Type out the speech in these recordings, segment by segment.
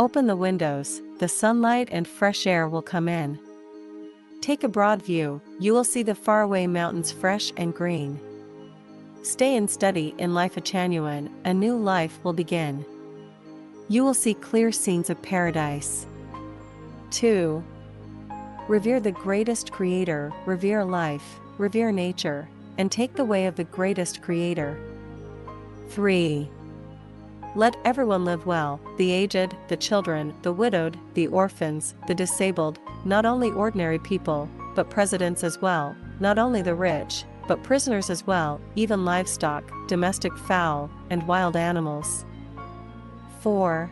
Open the windows, the sunlight and fresh air will come in. Take a broad view, you will see the faraway mountains fresh and green. Stay and study in life genuine, a new life will begin. You will see clear scenes of paradise. 2. Revere the greatest creator, revere life, revere nature, and take the way of the greatest creator. 3. Let everyone live well, the aged, the children, the widowed, the orphans, the disabled, not only ordinary people, but presidents as well, not only the rich, but prisoners as well, even livestock, domestic fowl, and wild animals. 4.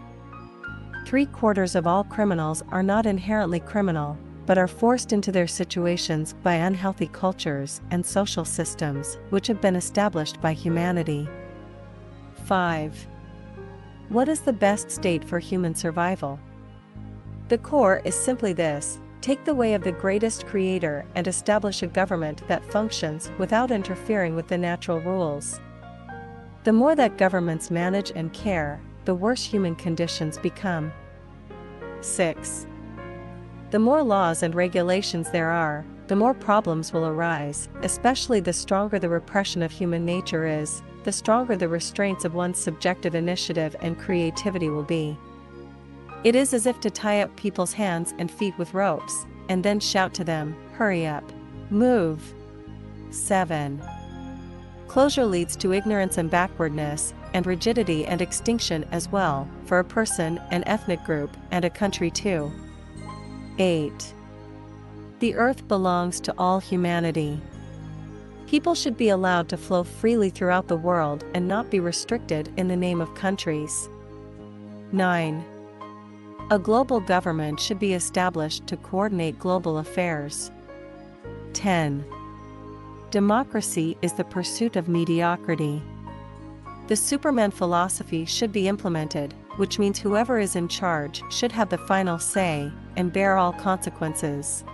3/4 of all criminals are not inherently criminal, but are forced into their situations by unhealthy cultures and social systems which have been established by humanity. 5. What is the best state for human survival? The core is simply this: take the way of the greatest creator and establish a government that functions without interfering with the natural rules. The more that governments manage and care, the worse human conditions become. 6. The more laws and regulations there are, the more problems will arise, especially the stronger the repression of human nature is, the stronger the restraints of one's subjective initiative and creativity will be. It is as if to tie up people's hands and feet with ropes, and then shout to them, "Hurry up! Move!" 7. Closure leads to ignorance and backwardness, and rigidity and extinction as well, for a person, an ethnic group, and a country too. 8. The earth belongs to all humanity. People should be allowed to flow freely throughout the world and not be restricted in the name of countries. 9. A global government should be established to coordinate global affairs. 10. Democracy is the pursuit of mediocrity. The Superman philosophy should be implemented, which means whoever is in charge should have the final say and bear all consequences.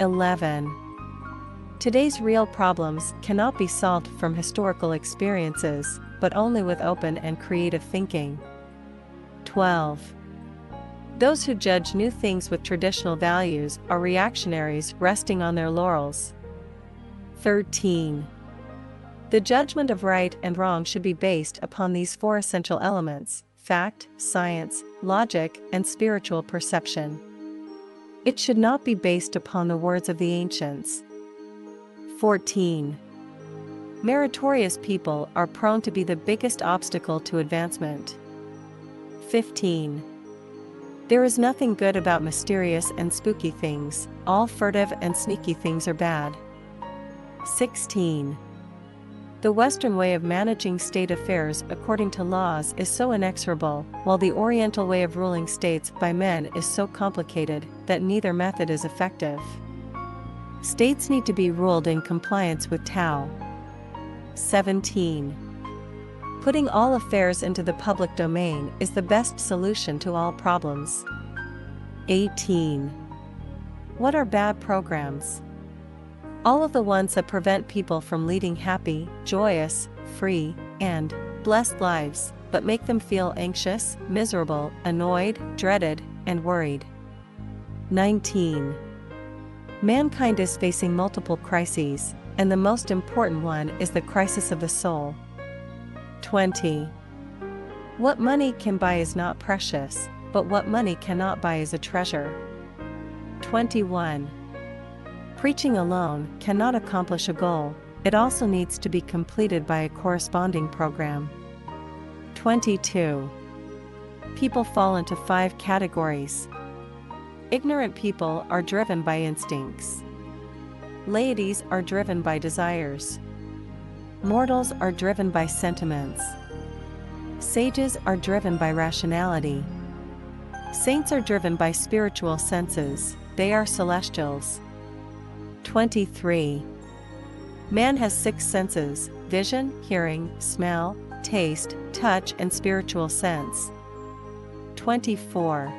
11. Today's real problems cannot be solved from historical experiences, but only with open and creative thinking. 12. Those who judge new things with traditional values are reactionaries resting on their laurels. 13. The judgment of right and wrong should be based upon these four essential elements: fact, science, logic, and spiritual perception. It should not be based upon the words of the ancients. 14. Meritorious people are prone to be the biggest obstacle to advancement. 15. There is nothing good about mysterious and spooky things, all furtive and sneaky things are bad. 16. The Western way of managing state affairs according to laws is so inexorable, while the Oriental way of ruling states by men is so complicated that neither method is effective. States need to be ruled in compliance with Tao. 17. Putting all affairs into the public domain is the best solution to all problems. 18. What are bad programs? All of the ones that prevent people from leading happy, joyous, free, and blessed lives, but make them feel anxious, miserable, annoyed, dreaded, and worried. 19. Mankind is facing multiple crises, and the most important one is the crisis of the soul. 20. What money can buy is not precious, but what money cannot buy is a treasure. 21. Preaching alone cannot accomplish a goal, it also needs to be completed by a corresponding program. 22. People fall into 5 categories. Ignorant people are driven by instincts. Laities are driven by desires. Mortals are driven by sentiments. Sages are driven by rationality. Saints are driven by spiritual senses, they are celestials. 23. Man has 6 senses: vision, hearing, smell, taste, touch, and spiritual sense. 24.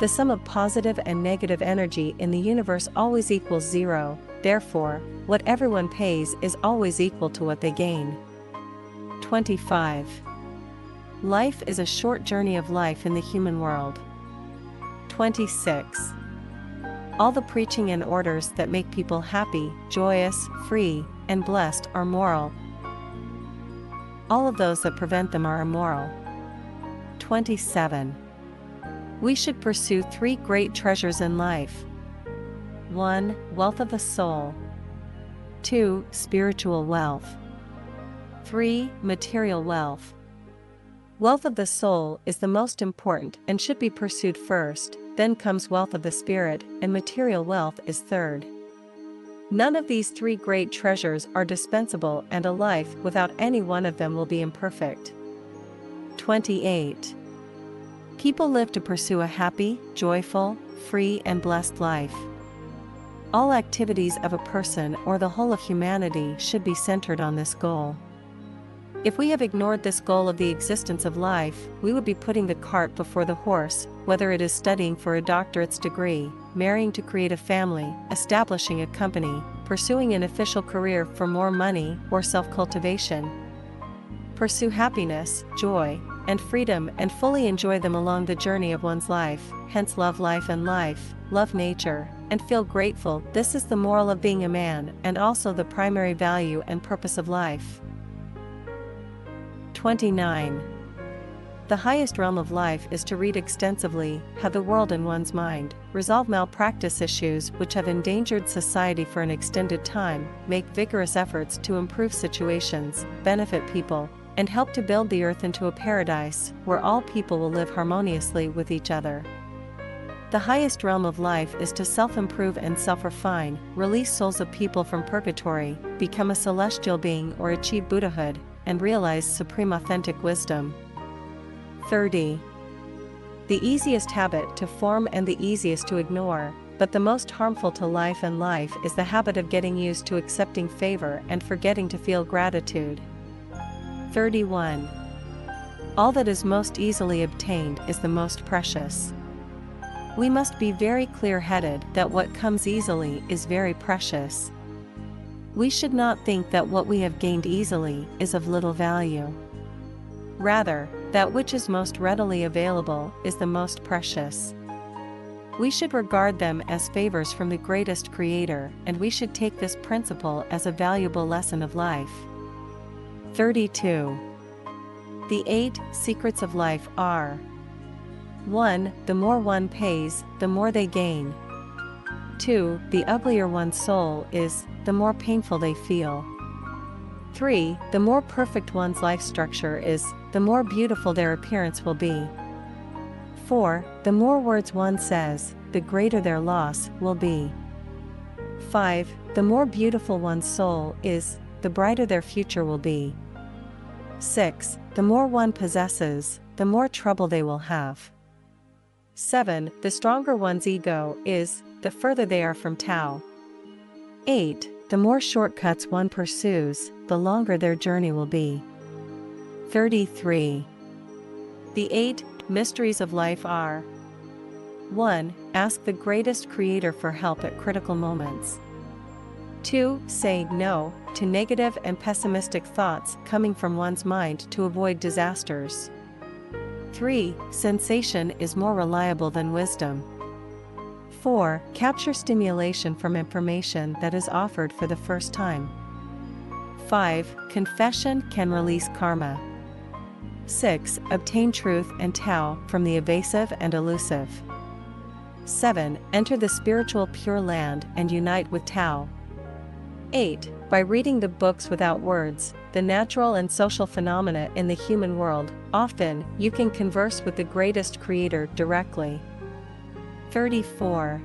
The sum of positive and negative energy in the universe always equals 0, therefore, what everyone pays is always equal to what they gain. 25. Life is a short journey of life in the human world. 26. All the preaching and orders that make people happy, joyous, free, and blessed are moral. All of those that prevent them are immoral. 27. We should pursue 3 great treasures in life. 1. Wealth of the soul. 2. Spiritual wealth. 3. Material wealth. Wealth of the soul is the most important and should be pursued first, then comes wealth of the spirit, and material wealth is third. None of these 3 great treasures are dispensable, and a life without any one of them will be imperfect. 28. People live to pursue a happy, joyful, free, and blessed life. All activities of a person or the whole of humanity should be centered on this goal. If we have ignored this goal of the existence of life, we would be putting the cart before the horse, whether it is studying for a doctorate's degree, marrying to create a family, establishing a company, pursuing an official career for more money, or self-cultivation. Pursue happiness, joy, and freedom and fully enjoy them along the journey of one's life, hence love life and life, love nature, and feel grateful. This is the moral of being a man and also the primary value and purpose of life. 29. The highest realm of life is to read extensively, have the world in one's mind, resolve malpractice issues which have endangered society for an extended time, make vigorous efforts to improve situations, benefit people, and help to build the earth into a paradise where all people will live harmoniously with each other. The highest realm of life is to self-improve and self-refine, release souls of people from purgatory, become a celestial being or achieve Buddhahood, and realize supreme authentic wisdom. 30. The easiest habit to form and the easiest to ignore, but the most harmful to life and life is the habit of getting used to accepting favor and forgetting to feel gratitude. 31. All that is most easily obtained is the most precious. We must be very clear-headed that what comes easily is very precious. We should not think that what we have gained easily is of little value. Rather, that which is most readily available is the most precious. We should regard them as favors from the greatest Creator, and we should take this principle as a valuable lesson of life. 32. The 8 secrets of life are: 1. The more one pays, the more they gain. 2. The uglier one's soul is, the more painful they feel. 3. The more perfect one's life structure is, the more beautiful their appearance will be. 4. The more words one says, the greater their loss will be. 5. The more beautiful one's soul is, the brighter their future will be. 6. The more one possesses, the more trouble they will have. 7. The stronger one's ego is, the further they are from Tao. 8. The more shortcuts one pursues, the longer their journey will be. 33. The 8 mysteries of life are: 1. Ask the greatest Creator for help at critical moments. 2. Say no to negative and pessimistic thoughts coming from one's mind to avoid disasters. 3. Sensation is more reliable than wisdom. 4. Capture stimulation from information that is offered for the first time. 5. Confession can release karma. 6. Obtain truth and Tao from the evasive and elusive. 7. Enter the spiritual Pure Land and unite with Tao. 8. By reading the books without words, the natural and social phenomena in the human world, often you can converse with the greatest Creator directly. 34.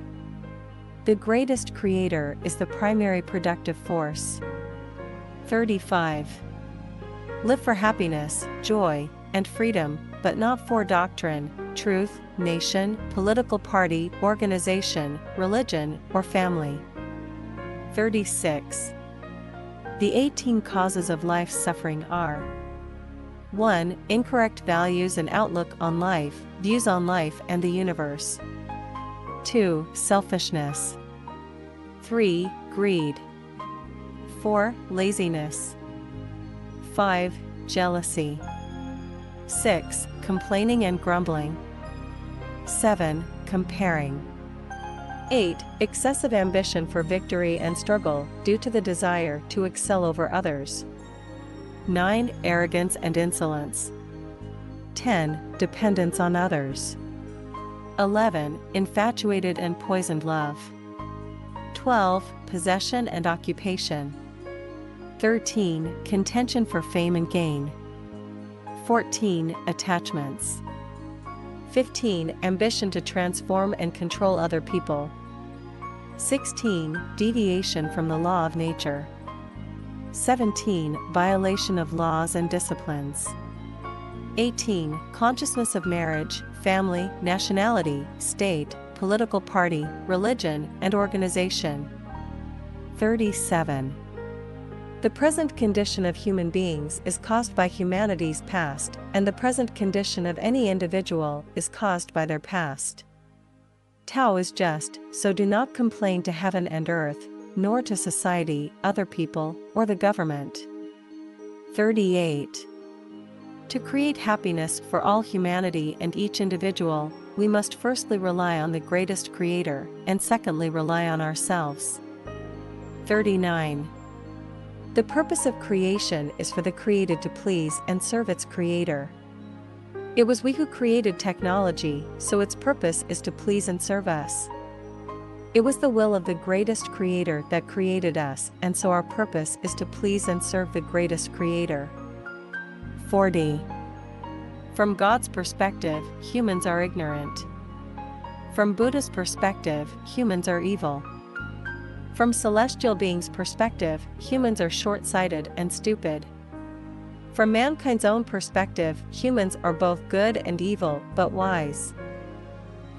The greatest Creator is the primary productive force. 35. Live for happiness, joy, and freedom, but not for doctrine, truth, nation, political party, organization, religion, or family. 36. The 18 causes of life's suffering are: 1. Incorrect values and outlook on life, views on life and the universe. 2. Selfishness. 3. Greed. 4. Laziness. 5. Jealousy. 6. Complaining and grumbling. 7. Comparing. 8. Excessive ambition for victory and struggle due to the desire to excel over others. 9. Arrogance and insolence. 10. Dependence on others. 11. Infatuated and poisoned love. 12. Possession and occupation. 13. Contention for fame and gain. 14. Attachments. 15. Ambition to transform and control other people. 16. Deviation from the law of nature. 17. Violation of laws and disciplines. 18. Consciousness of marriage, family, nationality, state, political party, religion, and organization. 37. The present condition of human beings is caused by humanity's past, and the present condition of any individual is caused by their past. Tao is just, so do not complain to heaven and earth, nor to society, other people, or the government. 38. To create happiness for all humanity and each individual, we must firstly rely on the greatest creator, and secondly rely on ourselves. 39. The purpose of creation is for the created to please and serve its creator. It was we who created technology, so its purpose is to please and serve us. It was the will of the greatest creator that created us, and so our purpose is to please and serve the greatest creator. 40. From God's perspective, humans are ignorant. From Buddha's perspective, humans are evil. From celestial beings' perspective, humans are short-sighted and stupid. From mankind's own perspective, humans are both good and evil, but wise.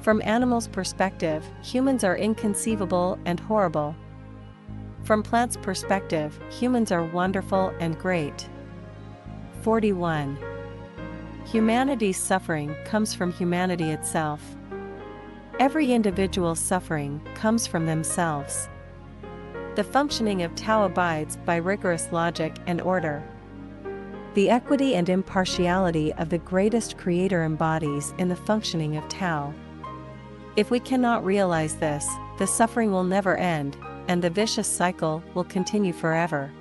From animals' perspective, humans are inconceivable and horrible. From plants' perspective, humans are wonderful and great. 41. Humanity's suffering comes from humanity itself. Every individual's suffering comes from themselves. The functioning of Tao abides by rigorous logic and order. The equity and impartiality of the greatest creator embodies in the functioning of Tao. If we cannot realize this, the suffering will never end, and the vicious cycle will continue forever.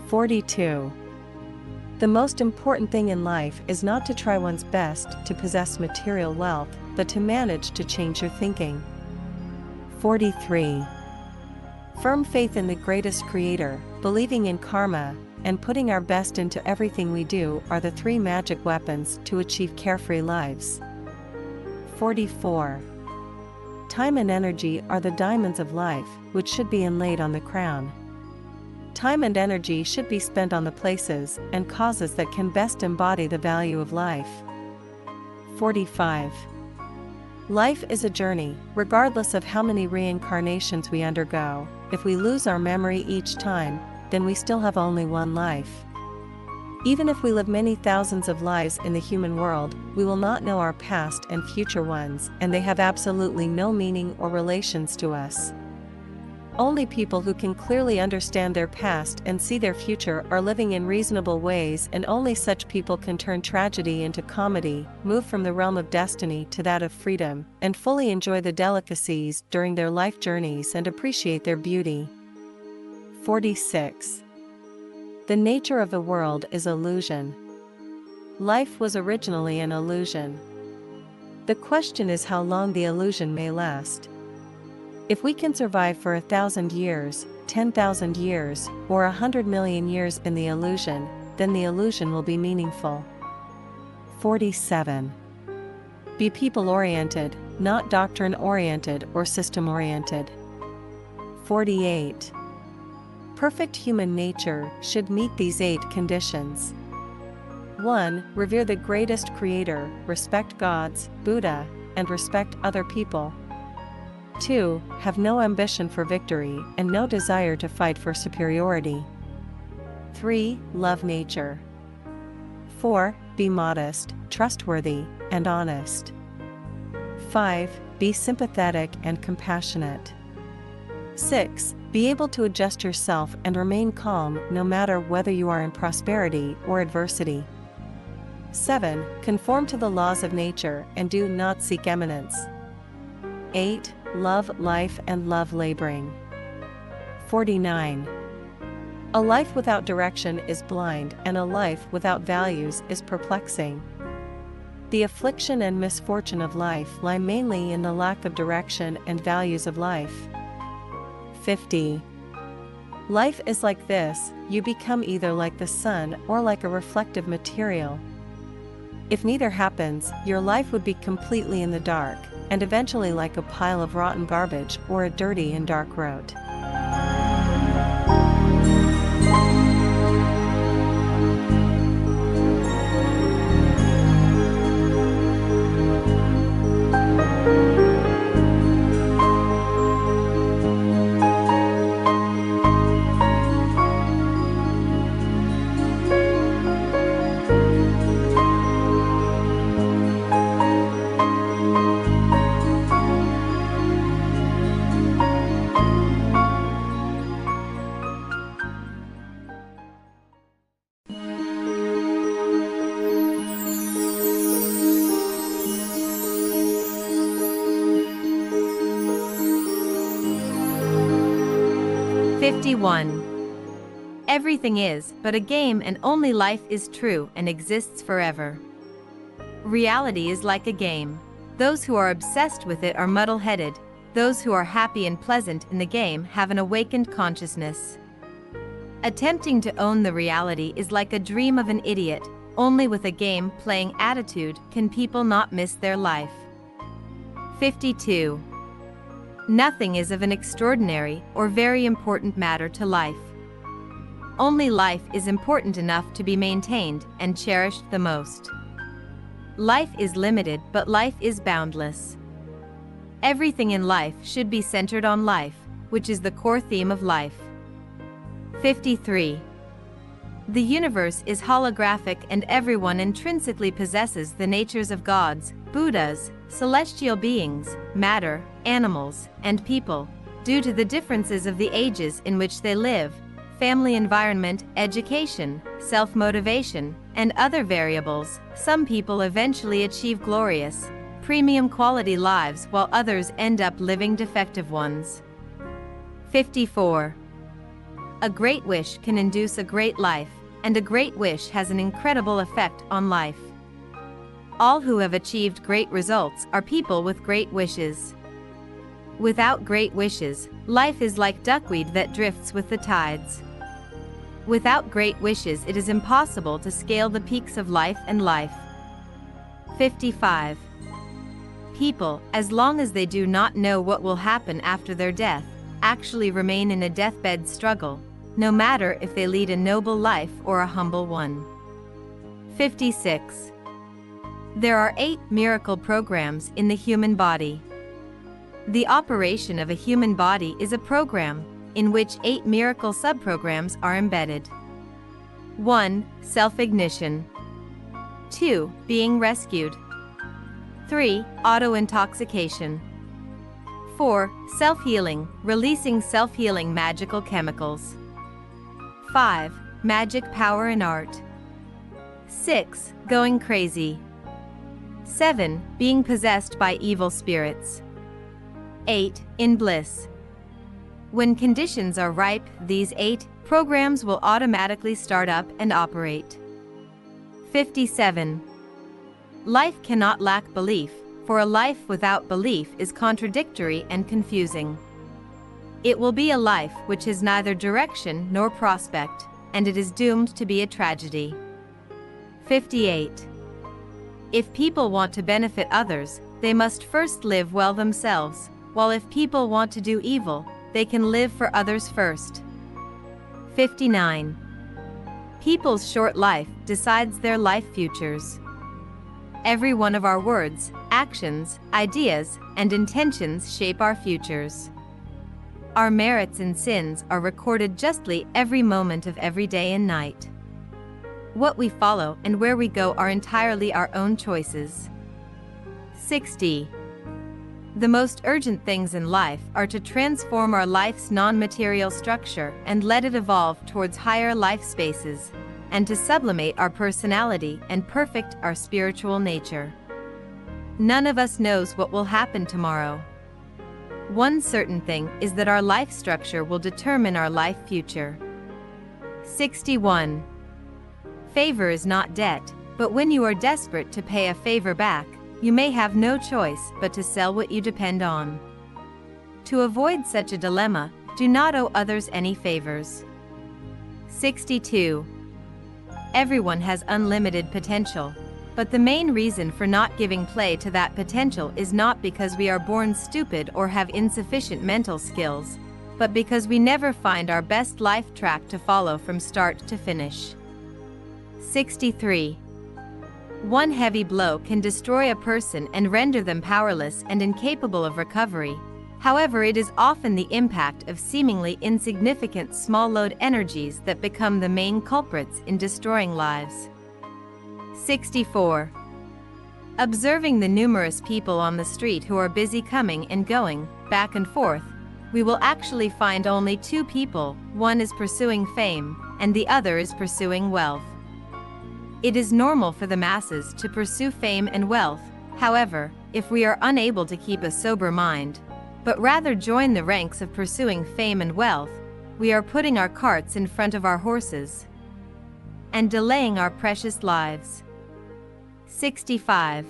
42. The most important thing in life is not to try one's best to possess material wealth, but to manage to change your thinking. 43. Firm faith in the greatest creator, believing in karma, and putting our best into everything we do are the three magic weapons to achieve carefree lives. 44. Time and energy are the diamonds of life, which should be inlaid on the crown. Time and energy should be spent on the places and causes that can best embody the value of life. 45. Life is a journey, regardless of how many reincarnations we undergo. If we lose our memory each time, then we still have only one life. Even if we live many thousands of lives in the human world, we will not know our past and future ones, and they have absolutely no meaning or relations to us. Only people who can clearly understand their past and see their future are living in reasonable ways, and only such people can turn tragedy into comedy, move from the realm of destiny to that of freedom, and fully enjoy the delicacies during their life journeys and appreciate their beauty. 46. The nature of the world is illusion. Life was originally an illusion. The question is how long the illusion may last. If we can survive for 1,000 years, 10,000 years, or 100 million years in the illusion, then the illusion will be meaningful. 47. Be people-oriented, not doctrine-oriented or system-oriented. 48. Perfect human nature should meet these 8 conditions. 1. Revere the greatest creator, respect gods, Buddha, and respect other people. 2. Have no ambition for victory and no desire to fight for superiority. 3. Love nature. 4. Be modest, trustworthy, and honest. 5. Be sympathetic and compassionate. 6. Be able to adjust yourself and remain calm no matter whether you are in prosperity or adversity. 7. Conform to the laws of nature and do not seek eminence. 8. Love life and love laboring. 49. A life without direction is blind, and a life without values is perplexing. The affliction and misfortune of life lie mainly in the lack of direction and values of life. 50. Life is like this: you become either like the sun or like a reflective material. If neither happens, your life would be completely in the dark, and eventually like a pile of rotten garbage or a dirty and dark road. Everything is but a game, and only life is true and exists forever. Reality is like a game. Those who are obsessed with it are muddle-headed. Those who are happy and pleasant in the game have an awakened consciousness. Attempting to own the reality is like a dream of an idiot. Only with a game-playing attitude can people not miss their life. 52. Nothing is of an extraordinary or very important matter to life. Only life is important enough to be maintained and cherished the most. Life is limited, but life is boundless. Everything in life should be centered on life, which is the core theme of life. 53. The universe is holographic, and everyone intrinsically possesses the natures of gods, Buddhas, celestial beings, matter, animals, and people. Due to the differences of the ages in which they live, family environment, education, self-motivation, and other variables, some people eventually achieve glorious, premium quality lives while others end up living defective ones. 54. A great wish can induce a great life, and a great wish has an incredible effect on life. All who have achieved great results are people with great wishes. Without great wishes, life is like duckweed that drifts with the tides. Without great wishes, it is impossible to scale the peaks of life and life. 55. People, as long as they do not know what will happen after their death, actually remain in a deathbed struggle, no matter if they lead a noble life or a humble one. 56. There are 8 miracle programs in the human body. The operation of a human body is a program, in which 8 miracle subprograms are embedded. 1. Self-ignition. 2. Being rescued. 3. Auto-intoxication. 4. Self-healing, releasing self-healing magical chemicals. 5. Magic power in art. 6. Going crazy. 7. Being possessed by evil spirits. 8. In bliss. When conditions are ripe, these 8 programs will automatically start up and operate. 57. Life cannot lack belief, for a life without belief is contradictory and confusing. It will be a life which has neither direction nor prospect, and it is doomed to be a tragedy. 58. If people want to benefit others, they must first live well themselves, while if people want to do evil, they can live for others first. 59. People's short life decides their life futures. Every one of our words, actions, ideas, and intentions shape our futures. Our merits and sins are recorded justly every moment of every day and night. What we follow and where we go are entirely our own choices. 60. The most urgent things in life are to transform our life's non-material structure and let it evolve towards higher life spaces. and to sublimate our personality and perfect our spiritual nature. None of us knows what will happen tomorrow. One certain thing is that our life structure will determine our life future. 61. Favor is not debt, but when you are desperate to pay a favor back, you may have no choice but to sell what you depend on. To avoid such a dilemma, do not owe others any favors. 62. Everyone has unlimited potential, but the main reason for not giving play to that potential is not because we are born stupid or have insufficient mental skills, but because we never find our best life track to follow from start to finish. 63. One heavy blow can destroy a person and render them powerless and incapable of recovery. However, it is often the impact of seemingly insignificant small-load energies that become the main culprits in destroying lives. 64. Observing the numerous people on the street who are busy coming and going, back and forth, we will actually find only two people. One is pursuing fame, and the other is pursuing wealth. It is normal for the masses to pursue fame and wealth. However, if we are unable to keep a sober mind, but rather join the ranks of pursuing fame and wealth, we are putting our carts in front of our horses and delaying our precious lives. 65.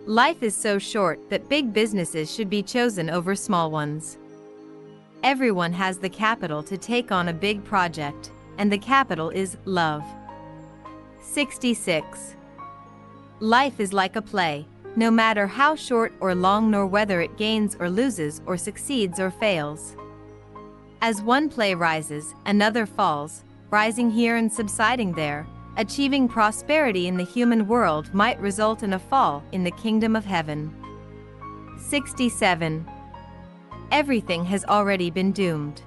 Life is so short that big businesses should be chosen over small ones. Everyone has the capital to take on a big project, and the capital is love. 66. Life is like a play, no matter how short or long, nor whether it gains or loses or succeeds or fails. As one play rises, another falls, rising here and subsiding there. Achieving prosperity in the human world might result in a fall in the kingdom of heaven. 67. Everything has already been doomed.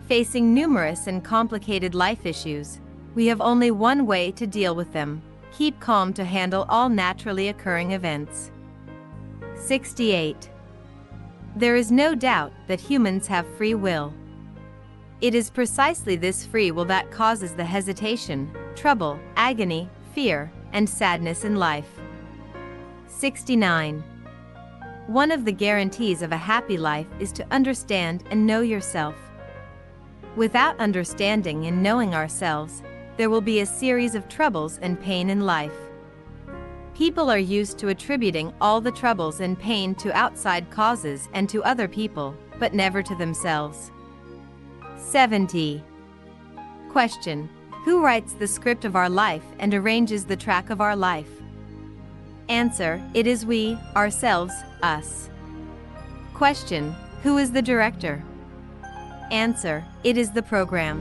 Facing numerous and complicated life issues, we have only one way to deal with them: keep calm to handle all naturally occurring events. 68. There is no doubt that humans have free will. It is precisely this free will that causes the hesitation, trouble, agony, fear, and sadness in life. 69. One of the guarantees of a happy life is to understand and know yourself. Without understanding and knowing ourselves, there will be a series of troubles and pain in life. People are used to attributing all the troubles and pain to outside causes and to other people, but never to themselves. 70. Question: who writes the script of our life and arranges the track of our life? Answer: it is we, ourselves, us. Question: who is the director? Answer: it is the program.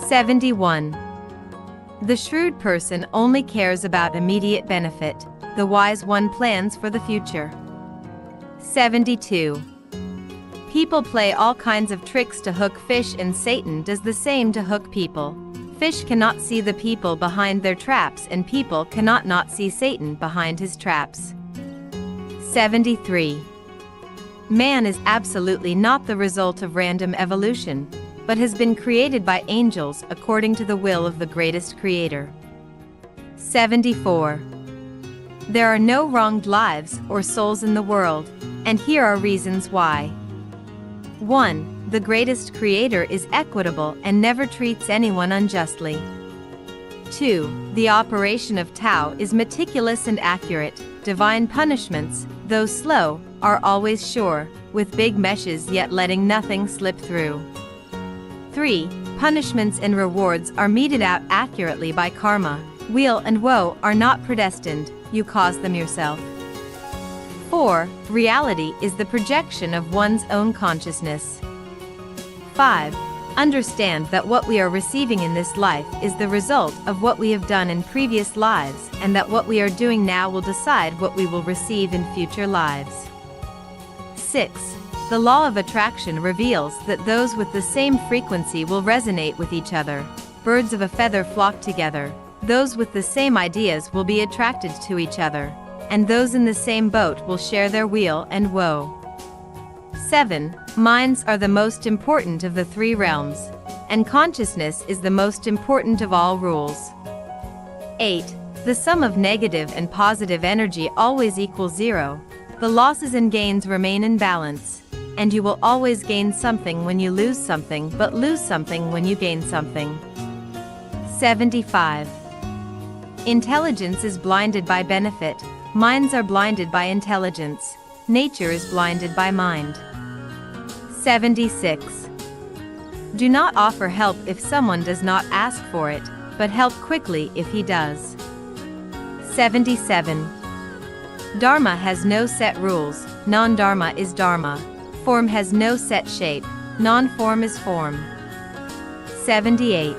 '71. The shrewd person only cares about immediate benefit. The wise one plans for the future. 72. People play all kinds of tricks to hook fish, and Satan does the same to hook people. Fish cannot see the people behind their traps, and people cannot not see Satan behind his traps. 73. Man is absolutely not the result of random evolution, but has been created by angels according to the will of the greatest creator. 74. There are no wronged lives or souls in the world, and here are reasons why. 1. The greatest creator is equitable and never treats anyone unjustly. 2. The operation of Tao is meticulous and accurate. Divine punishments, though slow, are always sure, with big meshes yet letting nothing slip through. 3. Punishments and rewards are meted out accurately by karma. Weal and woe are not predestined, you cause them yourself. 4. Reality is the projection of one's own consciousness. 5. Understand that what we are receiving in this life is the result of what we have done in previous lives, and that what we are doing now will decide what we will receive in future lives. 6. The law of attraction reveals that those with the same frequency will resonate with each other. Birds of a feather flock together. Those with the same ideas will be attracted to each other, and those in the same boat will share their weal and woe. 7. Minds are the most important of the three realms, and consciousness is the most important of all rules. 8. The sum of negative and positive energy always equals 0. The losses and gains remain in balance, and you will always gain something when you lose something, but lose something when you gain something. 75. Intelligence is blinded by benefit. Minds are blinded by intelligence. Nature is blinded by mind. 76. Do not offer help if someone does not ask for it, but help quickly if he does. 77. Dharma has no set rules, non-dharma is dharma. Form has no set shape, non-form is form. 78.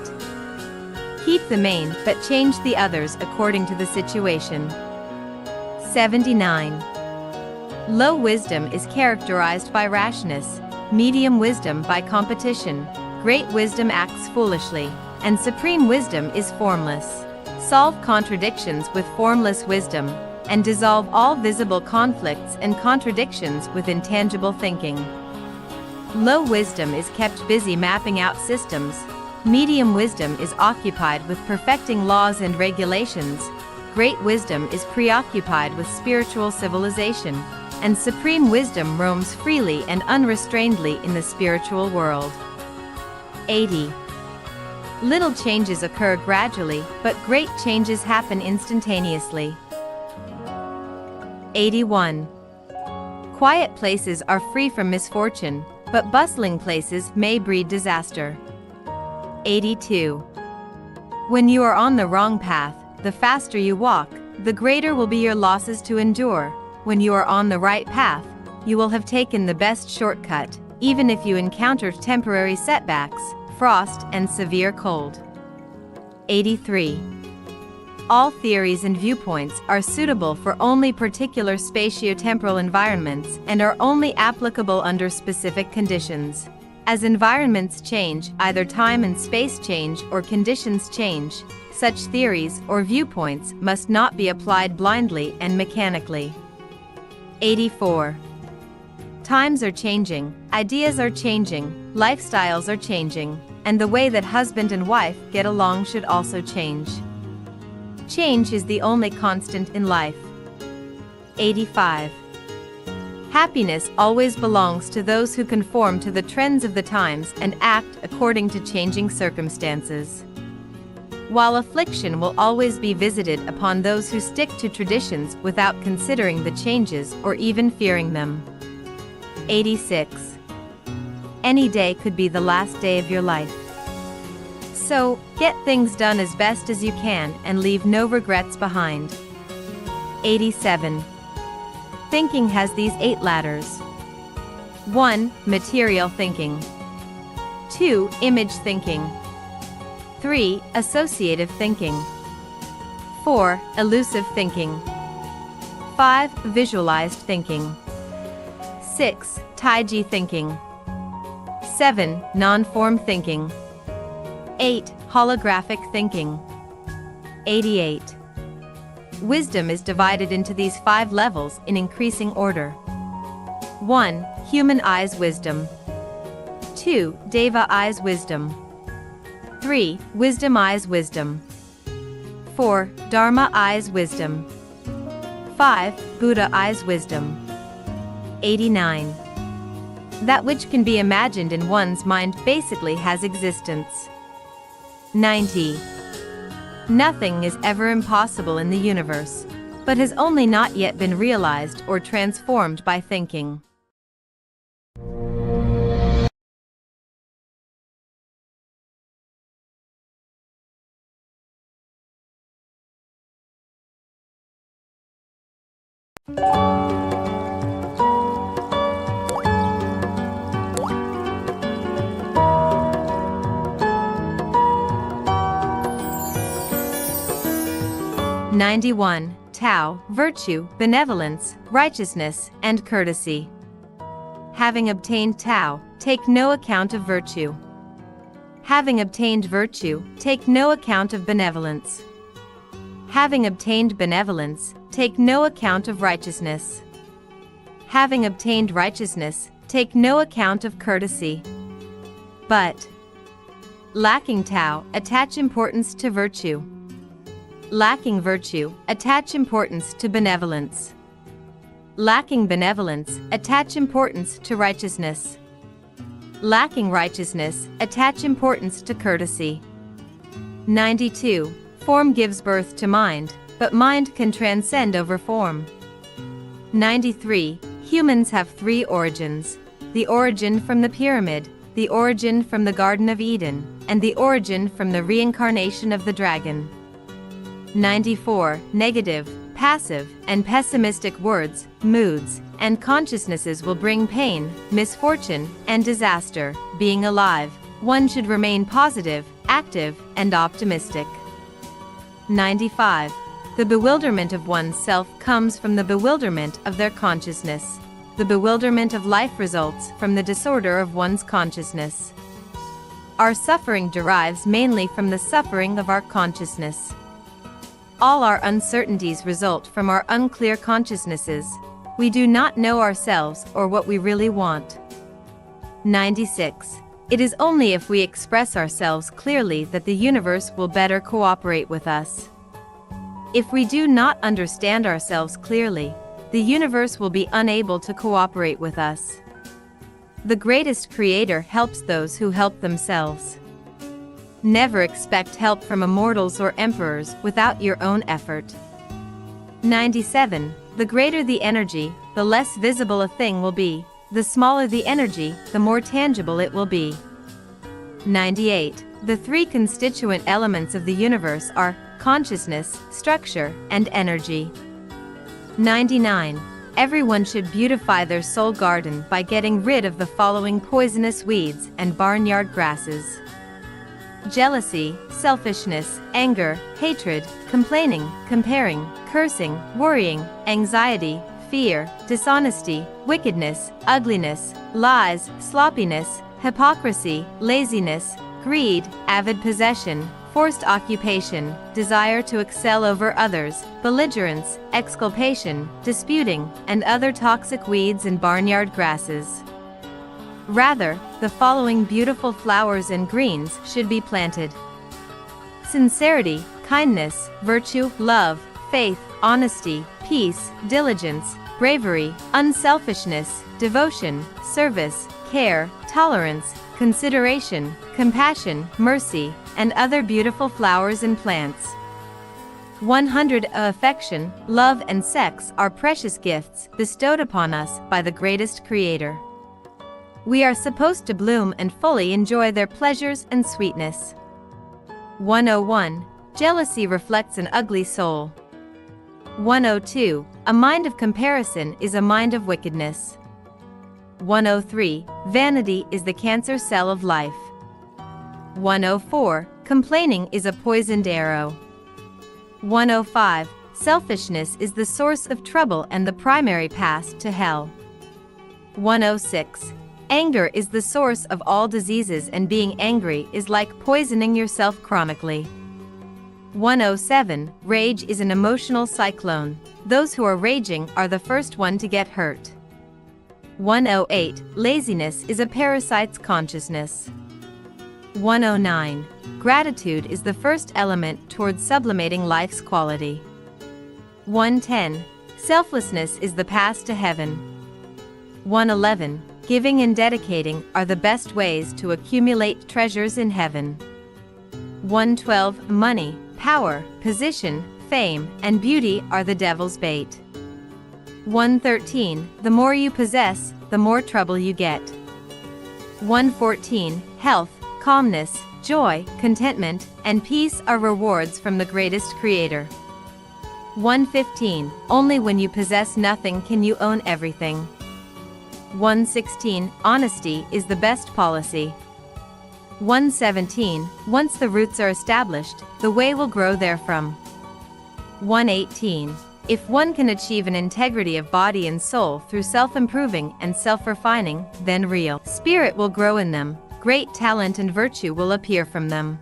Keep the main, but change the others according to the situation. 79. Low wisdom is characterized by rashness, medium wisdom by competition, great wisdom acts foolishly, and supreme wisdom is formless. Solve contradictions with formless wisdom, and dissolve all visible conflicts and contradictions with intangible thinking. Low wisdom is kept busy mapping out systems. Medium wisdom is occupied with perfecting laws and regulations. Great wisdom is preoccupied with spiritual civilization, and supreme wisdom roams freely and unrestrainedly in the spiritual world. 80. Little changes occur gradually, but great changes happen instantaneously. 81. Quiet places are free from misfortune, but bustling places may breed disaster. 82. When you are on the wrong path, the faster you walk, the greater will be your losses to endure. When you are on the right path, you will have taken the best shortcut, even if you encounter temporary setbacks, frost, and severe cold. 83. All theories and viewpoints are suitable for only particular spatio-temporal environments and are only applicable under specific conditions. As environments change, either time and space change or conditions change, such theories or viewpoints must not be applied blindly and mechanically. 84. Times are changing, ideas are changing, lifestyles are changing, and the way that husband and wife get along should also change. Change is the only constant in life. 85. Happiness always belongs to those who conform to the trends of the times and act according to changing circumstances, while affliction will always be visited upon those who stick to traditions without considering the changes or even fearing them. 86. Any day could be the last day of your life. So, get things done as best as you can and leave no regrets behind. 87. Thinking has these 8 ladders. 1. Material thinking. 2. Image thinking. 3. Associative thinking. 4. Elusive thinking. 5. Visualized thinking. 6. Taiji thinking. 7. Non-form thinking. 8. Holographic thinking. 88. Wisdom is divided into these 5 levels in increasing order. 1. Human eyes wisdom. 2. Deva eyes wisdom. 3. Wisdom eyes wisdom. 4. Dharma eyes wisdom. 5. Buddha eyes wisdom. 89. That which can be imagined in one's mind basically has existence. 90. Nothing is ever impossible in the universe, but has only not yet been realized or transformed by thinking. 91. Tao, virtue, benevolence, righteousness, and courtesy. Having obtained Tao, take no account of virtue. Having obtained virtue, take no account of benevolence. Having obtained benevolence, take no account of righteousness. Having obtained righteousness, take no account of courtesy. But, lacking Tao, attach importance to virtue. Lacking virtue, attach importance to benevolence. Lacking benevolence, attach importance to righteousness. Lacking righteousness, attach importance to courtesy. 92. Form gives birth to mind, but mind can transcend over form. 93. Humans have three origins: the origin from the pyramid, the origin from the Garden of Eden, and the origin from the reincarnation of the dragon. 94. Negative, passive, and pessimistic words, moods, and consciousnesses will bring pain, misfortune, and disaster. Being alive, one should remain positive, active, and optimistic. 95. The bewilderment of one's self comes from the bewilderment of their consciousness. The bewilderment of life results from the disorder of one's consciousness. Our suffering derives mainly from the suffering of our consciousness. All our uncertainties result from our unclear consciousnesses. We do not know ourselves or what we really want. 96. It is only if we express ourselves clearly that the universe will better cooperate with us. If we do not understand ourselves clearly, the universe will be unable to cooperate with us. The greatest creator helps those who help themselves. Never expect help from immortals or emperors without your own effort. 97. The greater the energy, the less visible a thing will be. The smaller the energy, the more tangible it will be. 98. The three constituent elements of the universe are consciousness, structure, and energy. 99. Everyone should beautify their soul garden by getting rid of the following poisonous weeds and barnyard grasses: jealousy, selfishness, anger, hatred, complaining, comparing, cursing, worrying, anxiety, fear, dishonesty, wickedness, ugliness, lies, sloppiness, hypocrisy, laziness, greed, avid possession, forced occupation, desire to excel over others, belligerence, exculpation, disputing, and other toxic weeds and barnyard grasses. Rather, the following beautiful flowers and greens should be planted: sincerity, kindness, virtue, love, faith, honesty, peace, diligence, bravery, unselfishness, devotion, service, care, tolerance, consideration, compassion, mercy, and other beautiful flowers and plants. 100. Affection, love, and sex are precious gifts bestowed upon us by the greatest creator. We are supposed to bloom and fully enjoy their pleasures and sweetness. 101. Jealousy reflects an ugly soul. 102. A mind of comparison is a mind of wickedness. 103. Vanity is the cancer cell of life. 104. Complaining is a poisoned arrow. 105. Selfishness is the source of trouble and the primary path to hell. 106. Anger is the source of all diseases, and being angry is like poisoning yourself chronically. 107. Rage is an emotional cyclone. Those who are raging are the first one to get hurt. 108. Laziness is a parasite's consciousness. 109. Gratitude is the first element towards sublimating life's quality. 110. Selflessness is the path to heaven. 111. Giving and dedicating are the best ways to accumulate treasures in heaven. 112. Money, power, position, fame, and beauty are the devil's bait. 113. The more you possess, the more trouble you get. 114. Health, calmness, joy, contentment, and peace are rewards from the greatest creator. 115. Only when you possess nothing can you own everything. 116. Honesty is the best policy. 117. Once the roots are established, the way will grow therefrom. 118. If one can achieve an integrity of body and soul through self-improving and self-refining, then real spirit will grow in them, great talent and virtue will appear from them.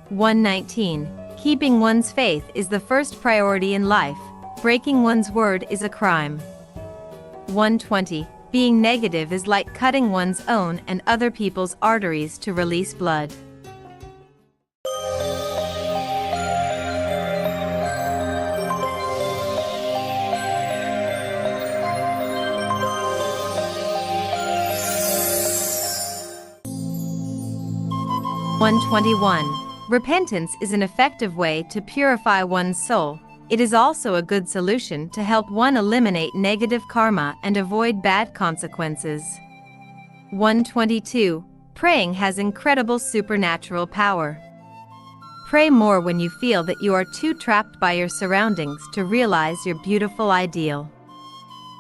119. Keeping one's faith is the first priority in life, breaking one's word is a crime. 120. Being negative is like cutting one's own and other people's arteries to release blood. One 21. Repentance is an effective way to purify one's soul. It is also a good solution to help one eliminate negative karma and avoid bad consequences. 122. Praying has incredible supernatural power. Pray more when you feel that you are too trapped by your surroundings to realize your beautiful ideal.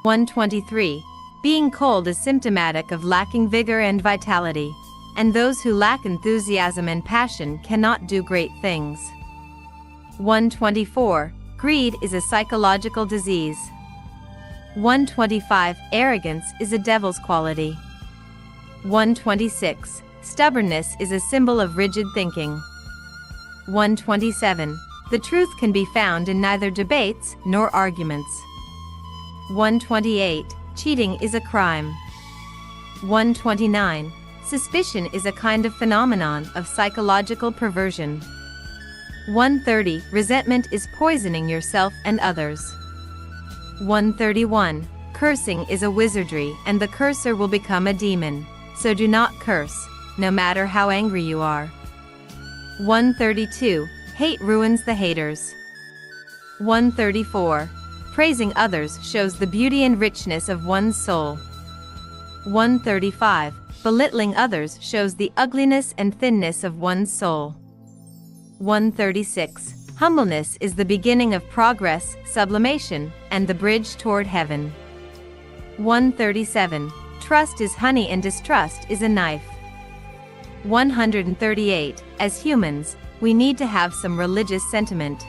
123. Being cold is symptomatic of lacking vigor and vitality, and those who lack enthusiasm and passion cannot do great things. 124. Greed is a psychological disease. 125. Arrogance is a devil's quality. 126. Stubbornness is a symbol of rigid thinking. 127. The truth can be found in neither debates nor arguments. 128. Cheating is a crime. 129. Suspicion is a kind of phenomenon of psychological perversion. 130. Resentment is poisoning yourself and others. 131. Cursing is a wizardry and the cursor will become a demon, so do not curse, no matter how angry you are. 132. Hate ruins the haters. 134. Praising others shows the beauty and richness of one's soul. 135. Belittling others shows the ugliness and thinness of one's soul. 136. Humbleness is the beginning of progress, sublimation, and the bridge toward heaven. 137. Trust is honey and distrust is a knife. 138. As humans, we need to have some religious sentiment.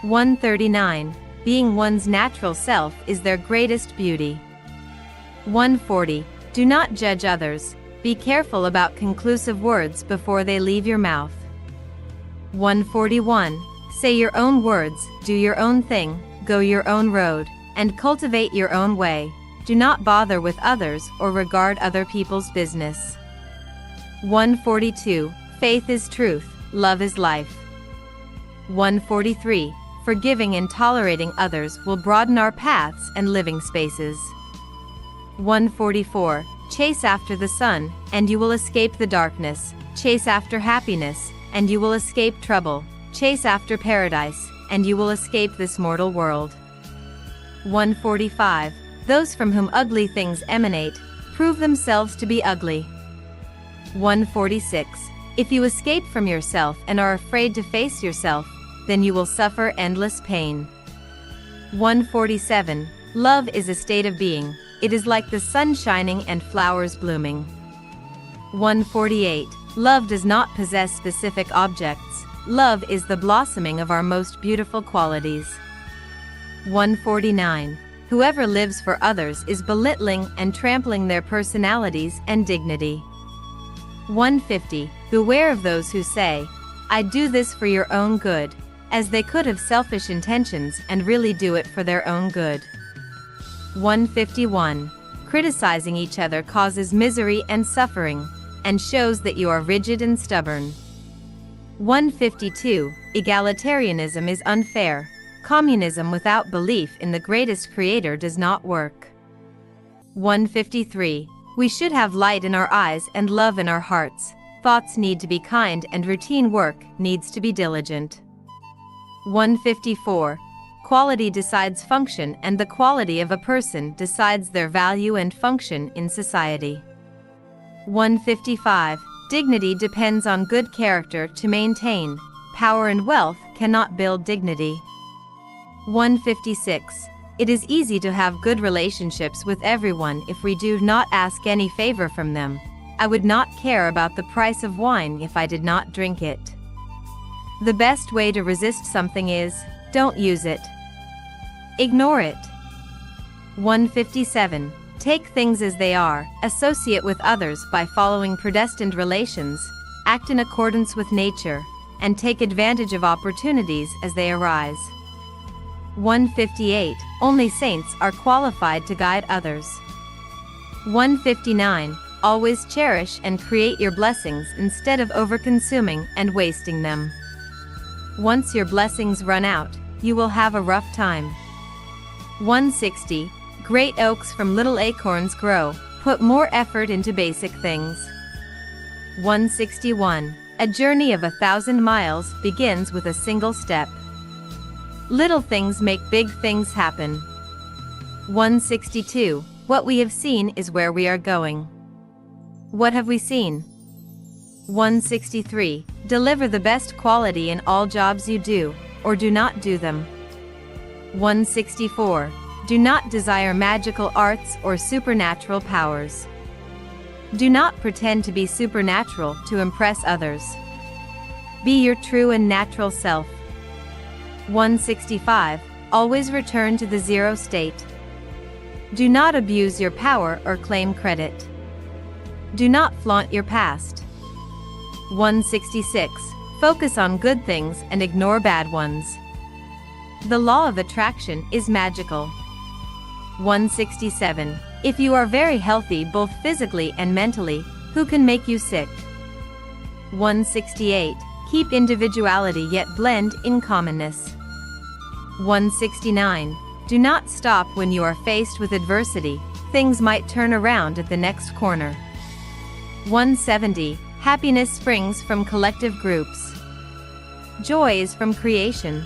139. Being one's natural self is their greatest beauty. 140. Do not judge others. Be careful about conclusive words before they leave your mouth. 141. Say your own words, do your own thing, go your own road, and cultivate your own way. Do not bother with others or regard other people's business. 142. Faith is truth, love is life. 143. Forgiving and tolerating others will broaden our paths and living spaces. 144. Chase after the sun, and you will escape the darkness. Chase after happiness, and you will escape trouble. Chase after paradise, and you will escape this mortal world. 145. Those from whom ugly things emanate, prove themselves to be ugly. 146. If you escape from yourself and are afraid to face yourself, then you will suffer endless pain. 147. Love is a state of being. It is like the sun shining and flowers blooming. 148. Love does not possess specific objects. Love is the blossoming of our most beautiful qualities. 149. Whoever lives for others is belittling and trampling their personalities and dignity. 150. Beware of those who say, "I do this for your own good," as they could have selfish intentions and really do it for their own good. 151. Criticizing each other causes misery and suffering, and shows that you are rigid and stubborn. 152. Egalitarianism is unfair. Communism without belief in the greatest creator does not work. 153. We should have light in our eyes and love in our hearts. Thoughts need to be kind and routine work needs to be diligent. 154. Quality decides function and the quality of a person decides their value and function in society. 155. Dignity depends on good character to maintain. Power and wealth cannot build dignity. 156. It is easy to have good relationships with everyone if we do not ask any favor from them. I would not care about the price of wine if I did not drink it. The best way to resist something is Don't use it. Ignore it. 157. Take things as they are, associate with others by following predestined relations, act in accordance with nature, and take advantage of opportunities as they arise. 158. Only saints are qualified to guide others. 159. Always cherish and create your blessings instead of overconsuming and wasting them. Once your blessings run out, you will have a rough time. 160. Great oaks from little acorns grow. Put more effort into basic things. 161. A journey of 1,000 miles begins with a single step. Little things make big things happen. 162. What we have seen is where we are going. What have we seen? 163. Deliver the best quality in all jobs you do, or do not do them. 164. Do not desire magical arts or supernatural powers. Do not pretend to be supernatural to impress others. Be your true and natural self. 165. Always return to the zero state. Do not abuse your power or claim credit. Do not flaunt your past. 166. Focus on good things and ignore bad ones. The law of attraction is magical. 167. If you are very healthy both physically and mentally, who can make you sick? 168. Keep individuality yet blend in commonness. 169. Do not stop when you are faced with adversity, things might turn around at the next corner. 170. Happiness springs from collective groups. Joy is from creation.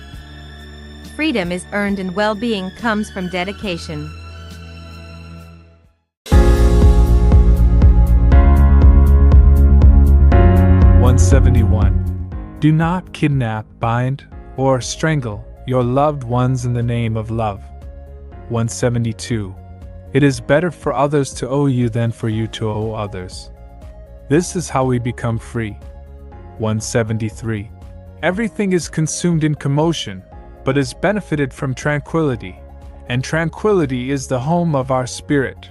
Freedom is earned and well-being comes from dedication. Do not kidnap, bind, or strangle your loved ones in the name of love. 172. It is better for others to owe you than for you to owe others. This is how we become free. 173. Everything is consumed in commotion, but is benefited from tranquility, and tranquility is the home of our spirit.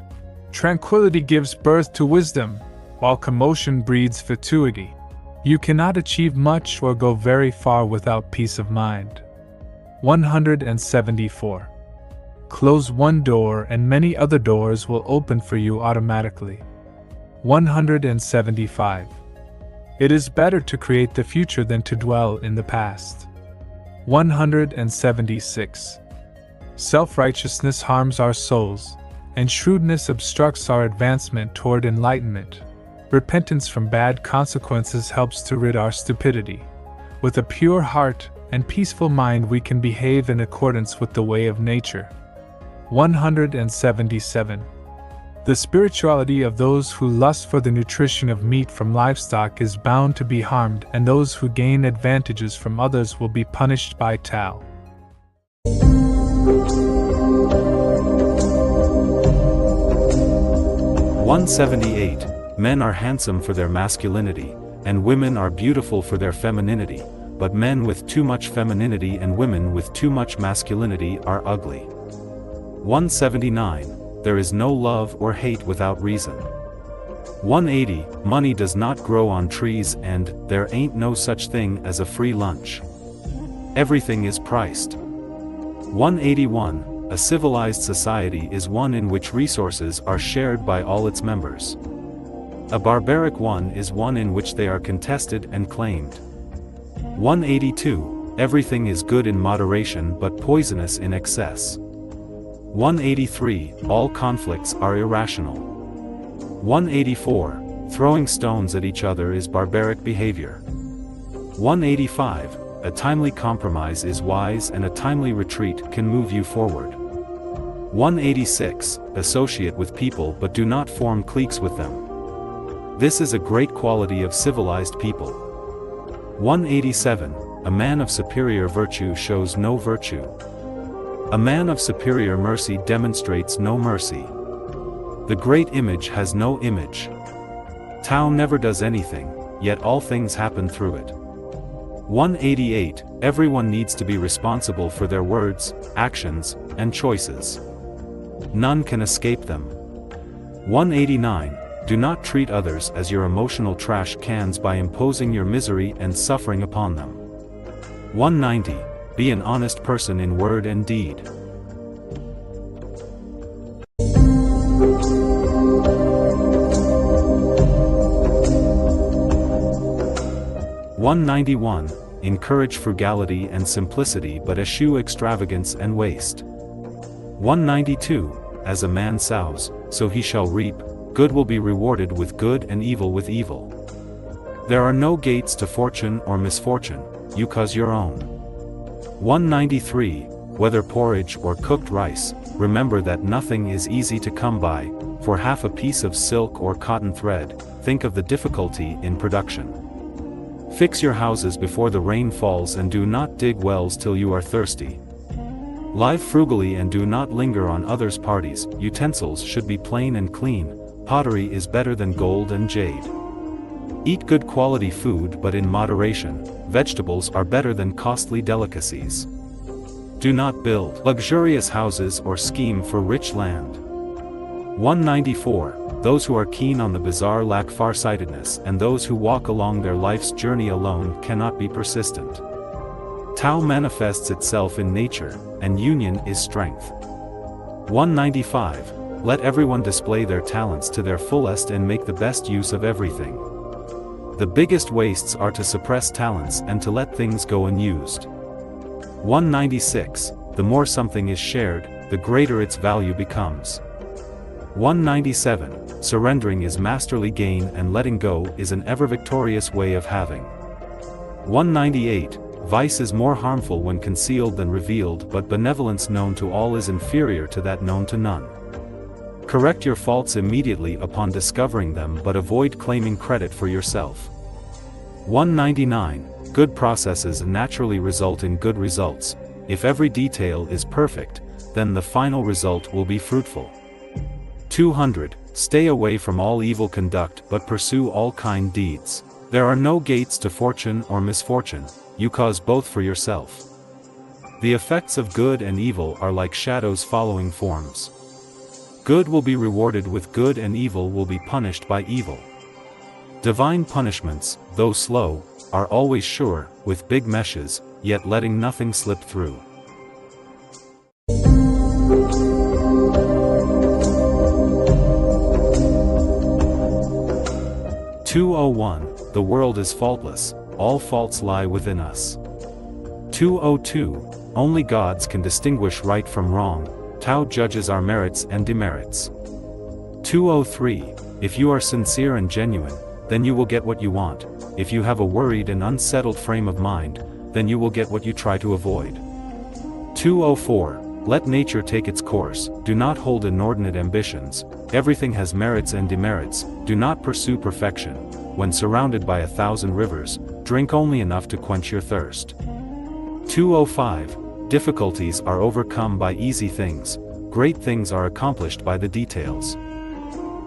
Tranquility gives birth to wisdom, while commotion breeds fatuity. You cannot achieve much or go very far without peace of mind. 174. Close one door and many other doors will open for you automatically. 175. It is better to create the future than to dwell in the past. 176. Self-righteousness harms our souls, and shrewdness obstructs our advancement toward enlightenment. Repentance from bad consequences helps to rid our stupidity. With a pure heart and peaceful mind we can behave in accordance with the way of nature. 177. The spirituality of those who lust for the nutrition of meat from livestock is bound to be harmed, and those who gain advantages from others will be punished by Tao. 178. Men are handsome for their masculinity, and women are beautiful for their femininity, but men with too much femininity and women with too much masculinity are ugly. 179. There is no love or hate without reason. 180. Money does not grow on trees, and there ain't no such thing as a free lunch. Everything is priced. 181. A civilized society is one in which resources are shared by all its members. A barbaric one is one in which they are contested and claimed. 182. Everything is good in moderation but poisonous in excess. 183. All conflicts are irrational. 184. Throwing stones at each other is barbaric behavior. 185. A timely compromise is wise, and a timely retreat can move you forward. 186. Associate with people but do not form cliques with them. This is a great quality of civilized people. 187. A man of superior virtue shows no virtue. A man of superior mercy demonstrates no mercy. The great image has no image. Tao never does anything, yet all things happen through it. 188. Everyone needs to be responsible for their words, actions, and choices. None can escape them. 189. Do not treat others as your emotional trash cans by imposing your misery and suffering upon them. 190. Be an honest person in word and deed. 191. Encourage frugality and simplicity but eschew extravagance and waste. 192. As a man sows, so he shall reap, good will be rewarded with good and evil with evil. There are no gates to fortune or misfortune, you cause your own. 193. Whether porridge or cooked rice, remember that nothing is easy to come by, for half a piece of silk or cotton thread, think of the difficulty in production. Fix your houses before the rain falls and do not dig wells till you are thirsty. Live frugally and do not linger on others' parties, utensils should be plain and clean, pottery is better than gold and jade. Eat good quality food but in moderation, vegetables are better than costly delicacies. Do not build luxurious houses or scheme for rich land. 194. Those who are keen on the bizarre lack farsightedness, and those who walk along their life's journey alone cannot be persistent. Tao manifests itself in nature, and union is strength. 195. Let everyone display their talents to their fullest and make the best use of everything. The biggest wastes are to suppress talents and to let things go unused. 196. The more something is shared, the greater its value becomes. 197. Surrendering is masterly gain and letting go is an ever-victorious way of having. 198. Vice is more harmful when concealed than revealed, but benevolence known to all is inferior to that known to none. Correct your faults immediately upon discovering them but avoid claiming credit for yourself. 199. Good processes naturally result in good results. If every detail is perfect, then the final result will be fruitful. 200. Stay away from all evil conduct but pursue all kind deeds. There are no gates to fortune or misfortune, you cause both for yourself. The effects of good and evil are like shadows following forms. Good will be rewarded with good and evil will be punished by evil. Divine punishments, though slow, are always sure, with big meshes, yet letting nothing slip through. The world is faultless, all faults lie within us. 202. Only gods can distinguish right from wrong, Tao judges our merits and demerits. 203. If you are sincere and genuine, then you will get what you want. If you have a worried and unsettled frame of mind, then you will get what you try to avoid. 204. Let nature take its course, do not hold inordinate ambitions, everything has merits and demerits, do not pursue perfection. When surrounded by 1,000 rivers, drink only enough to quench your thirst. 205. Difficulties are overcome by easy things, great things are accomplished by the details.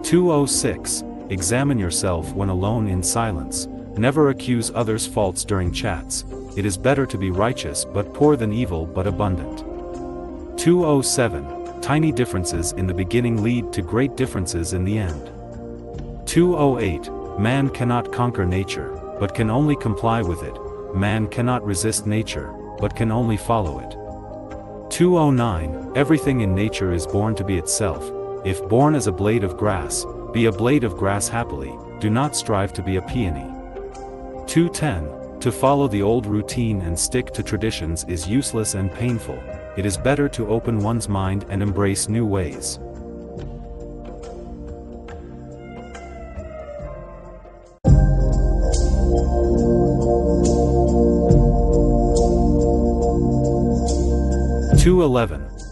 206. Examine yourself when alone in silence, never accuse others' faults during chats, it is better to be righteous but poor than evil but abundant. 207. Tiny differences in the beginning lead to great differences in the end. 208. Man cannot conquer nature, but can only comply with it. Man cannot resist nature, but can only follow it. 209. Everything in nature is born to be itself. If born as a blade of grass, be a blade of grass happily, do not strive to be a peony. 210. To follow the old routine and stick to traditions is useless and painful. It is better to open one's mind and embrace new ways.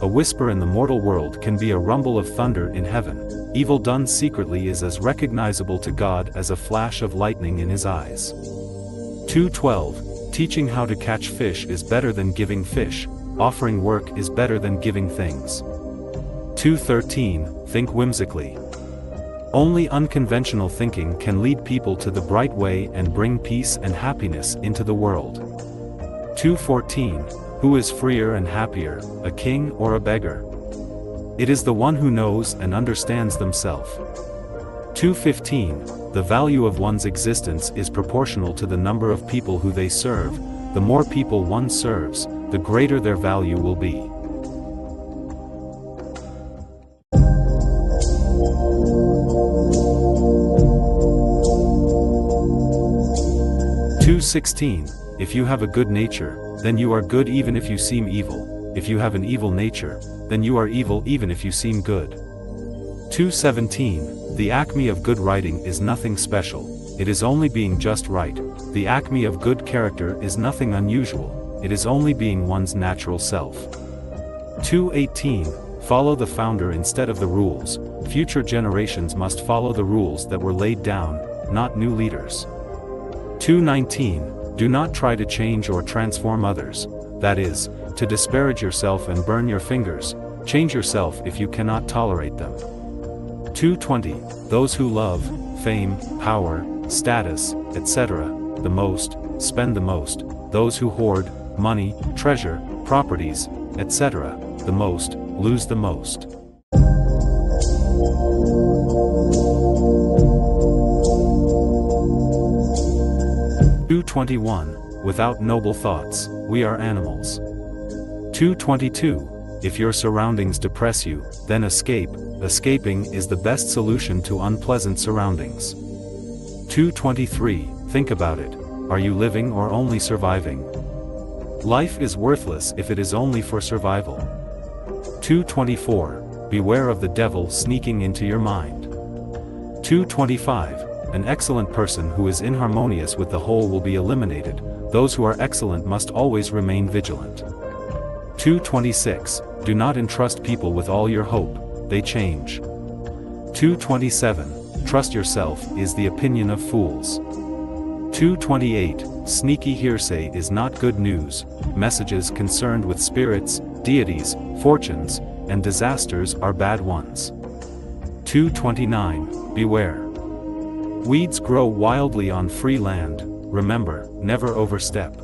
A whisper in the mortal world can be a rumble of thunder in heaven. Evil done secretly is as recognizable to God as a flash of lightning in his eyes. 212. Teaching how to catch fish is better than giving fish. Offering work is better than giving things. 213. Think whimsically. Only unconventional thinking can lead people to the bright way and bring peace and happiness into the world. 2:14. Who is freer and happier, a king or a beggar? It is the one who knows and understands themselves. 2:15. The value of one's existence is proportional to the number of people who they serve. The more people one serves, the greater their value will be. 2:16. If you have a good nature, then you are good even if you seem evil. If you have an evil nature, then you are evil even if you seem good. 2:17. The acme of good writing is nothing special, it is only being just right. The acme of good character is nothing unusual, it is only being one's natural self. 2:18. Follow the founder instead of the rules. Future generations must follow the rules that were laid down, not new leaders. 2:19. Do not try to change or transform others, that is, to disparage yourself and burn your fingers. Change yourself if you cannot tolerate them. 2:20. Those who love fame, power, status, etc., the most, spend the most. Those who hoard money, treasure, properties, etc., the most, lose the most. 2:21. Without noble thoughts, we are animals. 2:22. If your surroundings depress you, then escape. Escaping is the best solution to unpleasant surroundings. 2:23. Think about it. Are you living or only surviving? Life is worthless if it is only for survival. 2:24. Beware of the devil sneaking into your mind. 2:25. An excellent person who is inharmonious with the whole will be eliminated. Those who are excellent must always remain vigilant. 2:26. Do not entrust people with all your hope, they change. 2:27. Trust yourself is the opinion of fools. 2:28. Sneaky hearsay is not good news. Messages concerned with spirits, deities, fortunes, and disasters are bad ones. 2:29. Beware. Weeds grow wildly on free land. Remember, never overstep.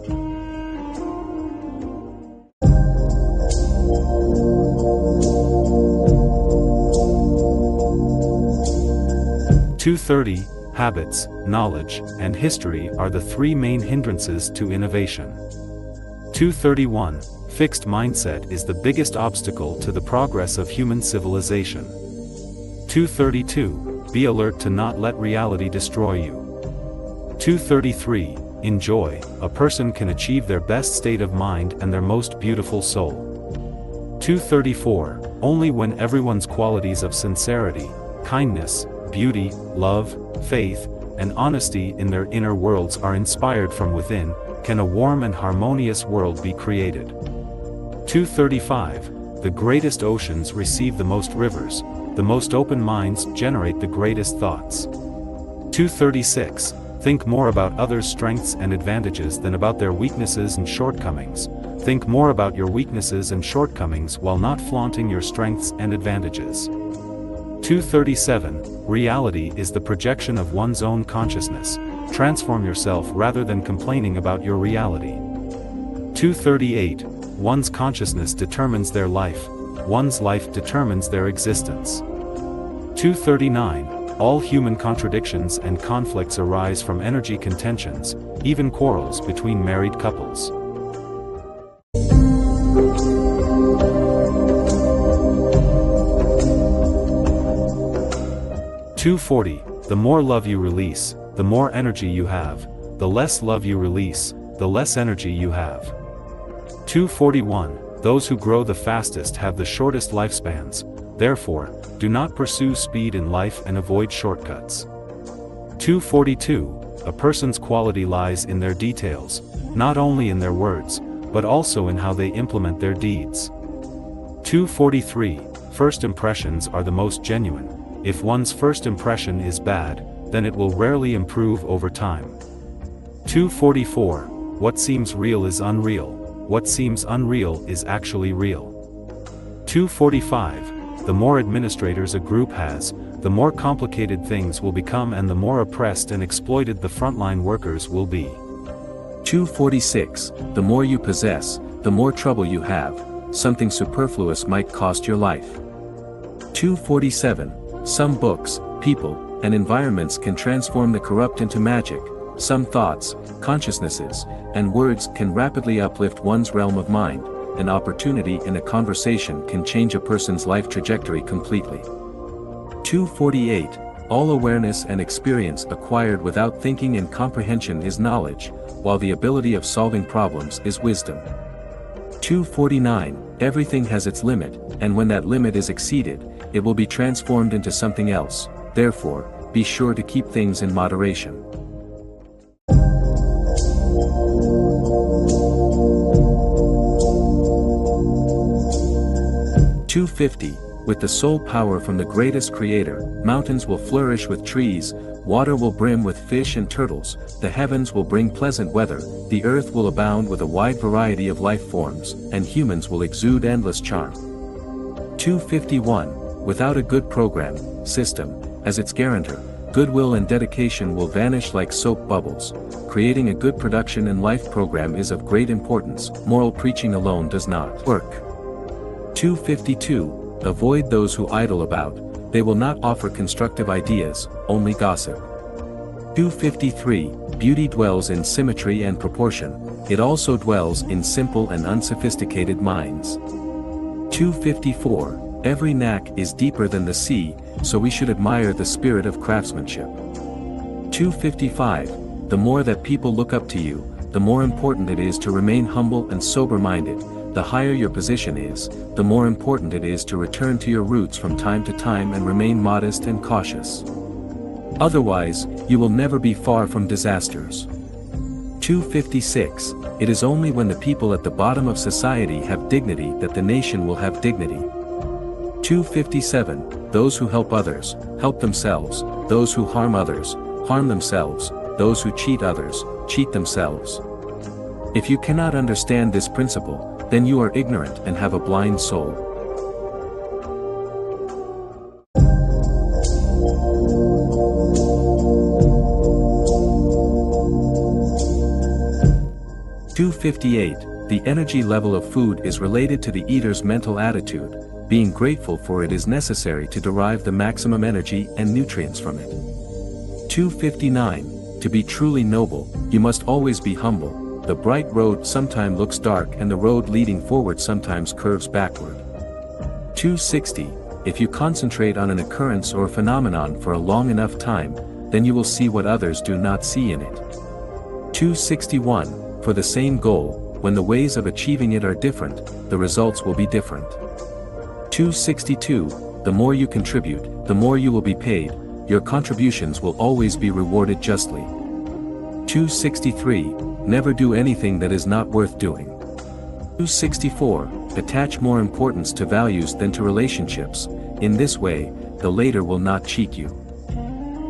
2:30. Habits, knowledge, and history are the three main hindrances to innovation. 2:31. Fixed mindset is the biggest obstacle to the progress of human civilization. 2:32. Be alert to not let reality destroy you. 2:33. Enjoy. A person can achieve their best state of mind and their most beautiful soul. 2:34. Only when everyone's qualities of sincerity, kindness, beauty, love, faith, and honesty in their inner worlds are inspired from within, can a warm and harmonious world be created. 2:35. The greatest oceans receive the most rivers, the most open minds generate the greatest thoughts. 2:36. Think more about others' strengths and advantages than about their weaknesses and shortcomings. Think more about your weaknesses and shortcomings while not flaunting your strengths and advantages. 2:37. Reality is the projection of one's own consciousness. Transform yourself rather than complaining about your reality. 2:38. One's consciousness determines their life. One's life determines their existence. 2:39. All human contradictions and conflicts arise from energy contentions, even quarrels between married couples. 2:40. The more love you release, the more energy you have. The less love you release, the less energy you have. 2:41. Those who grow the fastest have the shortest lifespans. Therefore, do not pursue speed in life and avoid shortcuts. 2:42. A person's quality lies in their details, not only in their words, but also in how they implement their deeds. 2:43. First impressions are the most genuine. If one's first impression is bad, then it will rarely improve over time. 2:44. What seems real is unreal. What seems unreal is actually real. 2:45. the more administrators a group has, the more complicated things will become and the more oppressed and exploited the frontline workers will be. 246. The more you possess, the more trouble you have. Something superfluous might cost your life. 247. Some books, people, and environments can transform the corrupt into magic. Some thoughts, consciousnesses, and words can rapidly uplift one's realm of mind. An opportunity in a conversation can change a person's life trajectory completely. 248. All awareness and experience acquired without thinking and comprehension is knowledge, while the ability of solving problems is wisdom. 249. Everything has its limit, and when that limit is exceeded, it will be transformed into something else. Therefore, be sure to keep things in moderation. 250. With the sole power from the greatest creator, mountains will flourish with trees, water will brim with fish and turtles, the heavens will bring pleasant weather, the earth will abound with a wide variety of life forms, and humans will exude endless charm. 251. Without a good program, system, as its guarantor, goodwill and dedication will vanish like soap bubbles. Creating a good production and life program is of great importance. Moral preaching alone does not work. 252. Avoid those who idle about. They will not offer constructive ideas, only gossip. 253. Beauty dwells in symmetry and proportion. It also dwells in simple and unsophisticated minds. 254. Every knack is deeper than the sea, so we should admire the spirit of craftsmanship. 255. The more that people look up to you, the more important it is to remain humble and sober-minded. The higher your position is, the more important it is to return to your roots from time to time and remain modest and cautious. Otherwise, you will never be far from disasters. 256. It is only when the people at the bottom of society have dignity that the nation will have dignity. 257. Those who help others, help themselves. Those who harm others, harm themselves. Those who cheat others, cheat themselves. If you cannot understand this principle, then you are ignorant and have a blind soul. 258. The energy level of food is related to the eater's mental attitude. Being grateful for it is necessary to derive the maximum energy and nutrients from it. 259. To be truly noble, you must always be humble. The bright road sometimes looks dark and the road leading forward sometimes curves backward. 260. If you concentrate on an occurrence or phenomenon for a long enough time, then you will see what others do not see in it. 261. For the same goal, when the ways of achieving it are different, the results will be different. 262. The more you contribute, the more you will be paid. Your contributions will always be rewarded justly. 263. Never do anything that is not worth doing. 264. Attach more importance to values than to relationships. In this way, the later will not cheat you.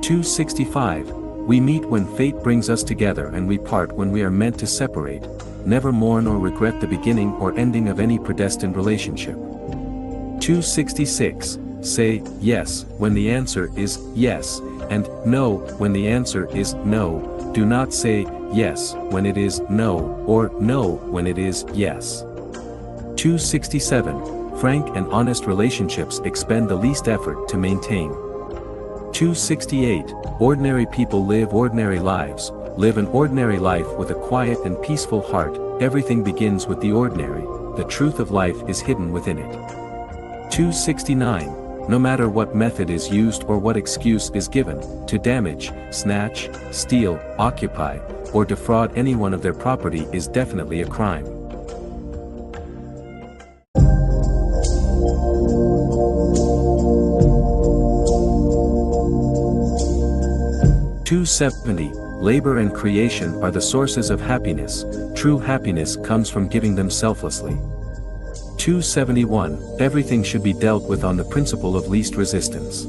265. We meet when fate brings us together and we part when we are meant to separate. Never mourn or regret the beginning or ending of any predestined relationship. 266. Say yes when the answer is yes, and no when the answer is no. Do not say yes when it is no, or no when it is yes. 267. Frank and honest relationships expend the least effort to maintain. 268. Ordinary people live ordinary lives. Live an ordinary life with a quiet and peaceful heart. Everything begins with the ordinary. The truth of life is hidden within it. 269. No matter what method is used or what excuse is given, to damage, snatch, steal, occupy, or defraud anyone of their property is definitely a crime. 270. Labor and creation are the sources of happiness. True happiness comes from giving them selflessly. 271. Everything should be dealt with on the principle of least resistance.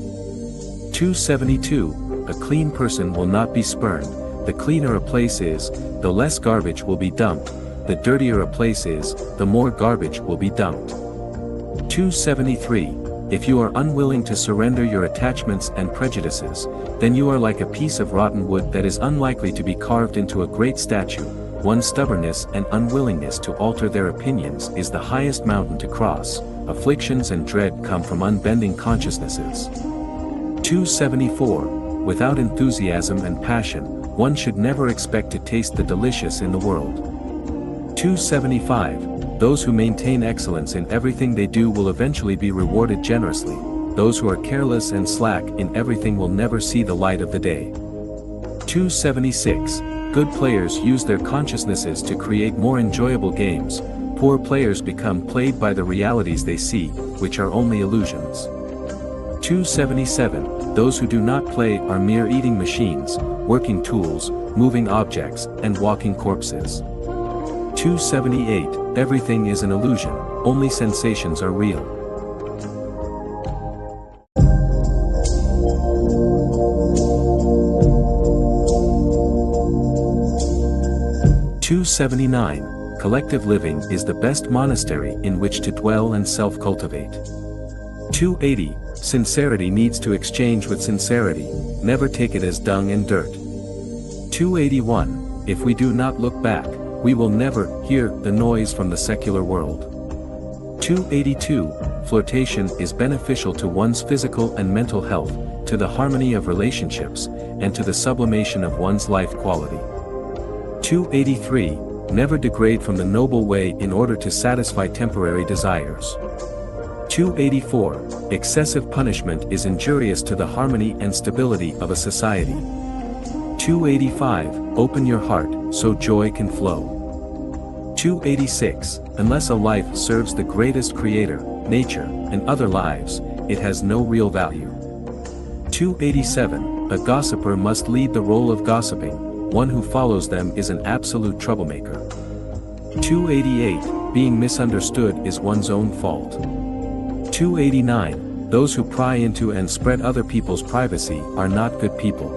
272. A clean person will not be spurned. The cleaner a place is, the less garbage will be dumped. The dirtier a place is, the more garbage will be dumped. 273. If you are unwilling to surrender your attachments and prejudices, then you are like a piece of rotten wood that is unlikely to be carved into a great statue. One's stubbornness and unwillingness to alter their opinions is the highest mountain to cross. Afflictions and dread come from unbending consciousnesses. 274. Without enthusiasm and passion, one should never expect to taste the delicious in the world. 275. Those who maintain excellence in everything they do will eventually be rewarded generously. Those who are careless and slack in everything will never see the light of the day. 276. Good players use their consciousnesses to create more enjoyable games. Poor players become played by the realities they see, which are only illusions. 277. Those who do not play are mere eating machines, working tools, moving objects, and walking corpses. 278. Everything is an illusion, only sensations are real. (279) Collective living is the best monastery in which to dwell and self-cultivate. 280. Sincerity needs to exchange with sincerity, never take it as dung and dirt. 281. If we do not look back, we will never hear the noise from the secular world. 282. Flirtation is beneficial to one's physical and mental health, to the harmony of relationships, and to the sublimation of one's life quality. 283. Never degrade from the noble way in order to satisfy temporary desires. 284. Excessive punishment is injurious to the harmony and stability of a society. 285. Open your heart, so joy can flow. 286. Unless a life serves the greatest creator, nature, and other lives, it has no real value. 287. A gossiper must lead the role of gossiping, one who follows them is an absolute troublemaker. 288. Being misunderstood is one's own fault. 289. Those who pry into and spread other people's privacy are not good people.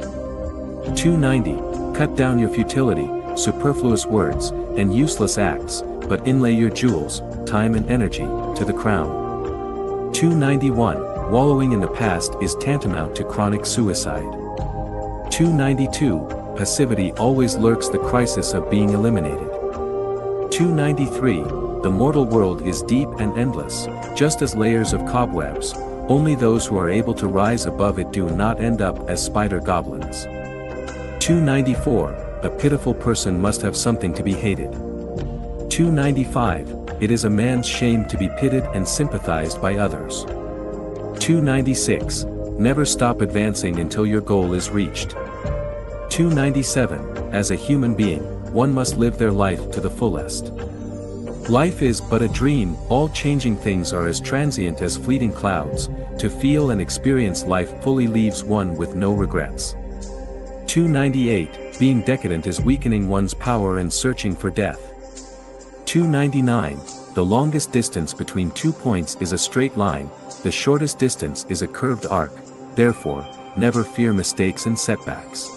290. Cut down your futility, superfluous words, and useless acts, but inlay your jewels, time and energy, to the crown. 291. Wallowing in the past is tantamount to chronic suicide. 292. Passivity always lurks the crisis of being eliminated. 293. The mortal world is deep and endless, just as layers of cobwebs. Only those who are able to rise above it do not end up as spider goblins. 294. A pitiful person must have something to be hated. 295. It is a man's shame to be pitied and sympathized by others. 296. Never stop advancing until your goal is reached. 297. As a human being, one must live their life to the fullest. Life is but a dream, all changing things are as transient as fleeting clouds. To feel and experience life fully leaves one with no regrets. 298. Being decadent is weakening one's power and searching for death. 299. The longest distance between 2 points is a straight line, the shortest distance is a curved arc, therefore, never fear mistakes and setbacks.